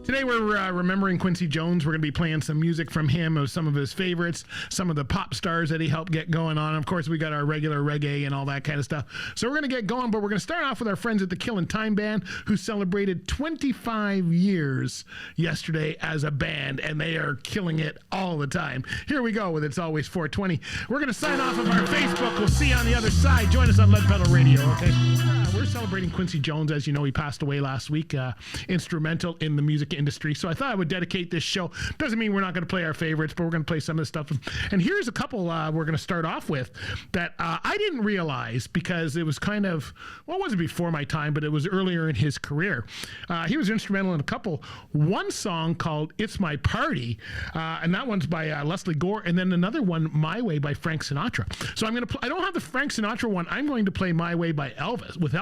Today we're remembering Quincy Jones. We're going to be playing some music from him, of some of his favorites, some of the pop stars that he helped get going on. Of course, we got our regular reggae and all that kind of stuff. So we're going to get going, but we're going to start off with our friends at the Killin' Time Band, who celebrated 25 years yesterday as a band, and they are killing it all the time. Here we go with It's Always 420. We're going to sign off of our Facebook. We'll see you on the other side. Join us on Lead Pedal Radio, okay? We're celebrating Quincy Jones. As you know, he passed away last week, instrumental in the music industry. So I thought I would dedicate this show. Doesn't mean we're not going to play our favorites, but we're going to play some of the stuff. And here's a couple we're going to start off with that I didn't realize, because it was kind of, well, it wasn't before my time, but it was earlier in his career. He was instrumental in a couple. One song called It's My Party, and that one's by Leslie Gore, and then another one, My Way, by Frank Sinatra. So I'm going to I don't have the Frank Sinatra one. I'm going to play My Way by Elvis, with Elvis.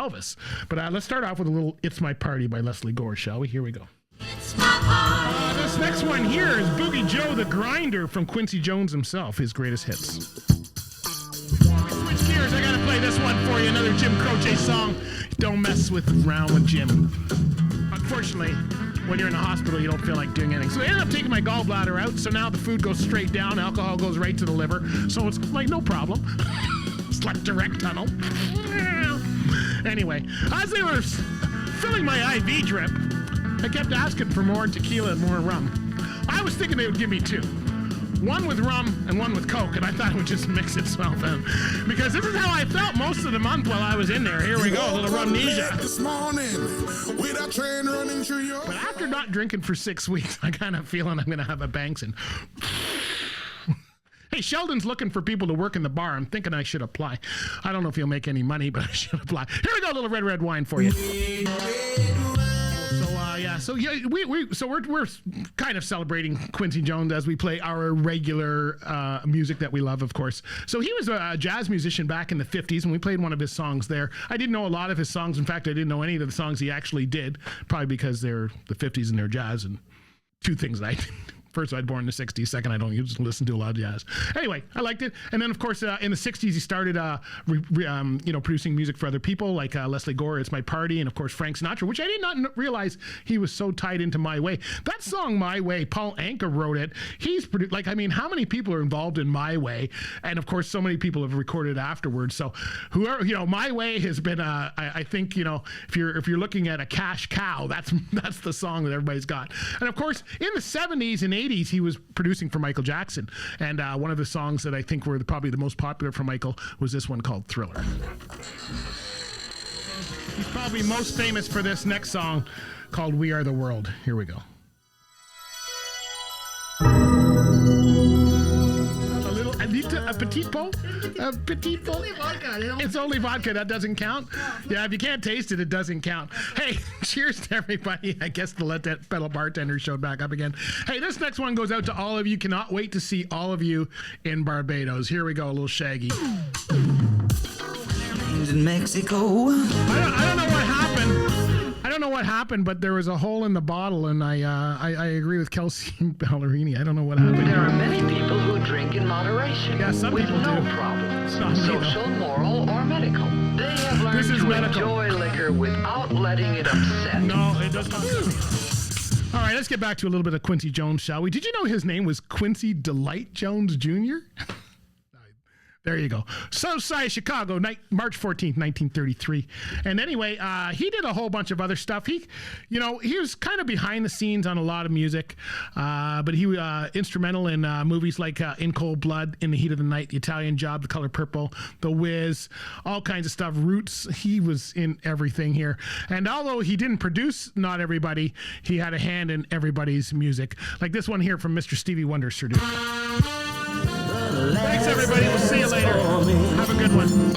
But let's start off with a little It's My Party by Leslie Gore, shall we? Here we go. This next one here is Boogie Joe the Grinder from Quincy Jones himself, his greatest hits. Switch gears, I gotta play this one for you, another Jim Croce song, Don't Mess Around with Jim. Unfortunately, when you're in the hospital, you don't feel like doing anything. So I ended up taking my gallbladder out, so now the food goes straight down, alcohol goes right to the liver, so it's like no problem. It's like direct tunnel. Anyway, as they were filling my IV drip, I kept asking for more tequila and more rum. I was thinking they would give me two. One with rum and one with Coke, and I thought it would just mix itself out. Because this is how I felt most of the month while I was in there. Here we go, a little rumnesia. This morning, with a train running through your... But after not drinking for 6 weeks, I kind of feeling I'm going to have a Banksin. Hey, Sheldon's looking for people to work in the bar. I'm thinking I should apply. I don't know if he'll make any money, but I should apply. Here we go, a little red wine for you. We're kind of celebrating Quincy Jones as we play our regular music that we love, of course. So he was a jazz musician back in the 50s, and we played one of his songs there. I didn't know a lot of his songs. In fact, I didn't know any of the songs he actually did, probably because they're the 50s and they're jazz, and two things that I did. First, I was born in the 60s. Second, I don't usually listen to a lot of jazz. Anyway, I liked it. And then, of course, in the 60s, he started, producing music for other people like Leslie Gore, It's My Party, and, of course, Frank Sinatra, which I did not realize he was so tied into My Way. That song, My Way, Paul Anka wrote it. He's produced, how many people are involved in My Way? And, of course, so many people have recorded afterwards. So, whoever, My Way has been, I think, if you're looking at a cash cow, that's the song that everybody's got. And, of course, in the 70s and 80s, he was producing for Michael Jackson, and one of the songs that I think were probably the most popular for Michael was this one called Thriller. He's probably most famous for this next song called We Are the World. Here we go. A petit pot? A petit pot? It's only vodka. That doesn't count? Yeah, if you can't taste it, it doesn't count. Hey, cheers to everybody. I guess the Let That Pedal Bartender showed back up again. Hey, this next one goes out to all of you. Cannot wait to see all of you in Barbados. Here we go, a little Shaggy. In Mexico. I don't know what happened. I don't know what happened, but there was a hole in the bottle, and I agree with Kelsey Ballerini. I don't know what happened. There are many people who drink in moderation. Yeah, some with people no do. problems, Not me, social, moral, or medical. They have learned This is to medical. enjoy liquor without letting it upset. No, it doesn't. All right, let's get back to a little bit of Quincy Jones, shall we? Did you know his name was Quincy Delight Jones Jr.? There you go. Southside Chicago, March 14th, 1933. And anyway, he did a whole bunch of other stuff. He was kind of behind the scenes on a lot of music, but he was instrumental in movies like In Cold Blood, In the Heat of the Night, The Italian Job, The Color Purple, The Wiz, all kinds of stuff. Roots, he was in everything here. And although he didn't produce Not Everybody, he had a hand in everybody's music. Like this one here from Mr. Stevie Wonder, Sir Duke. Thanks, everybody. We'll see you later. Have a good one.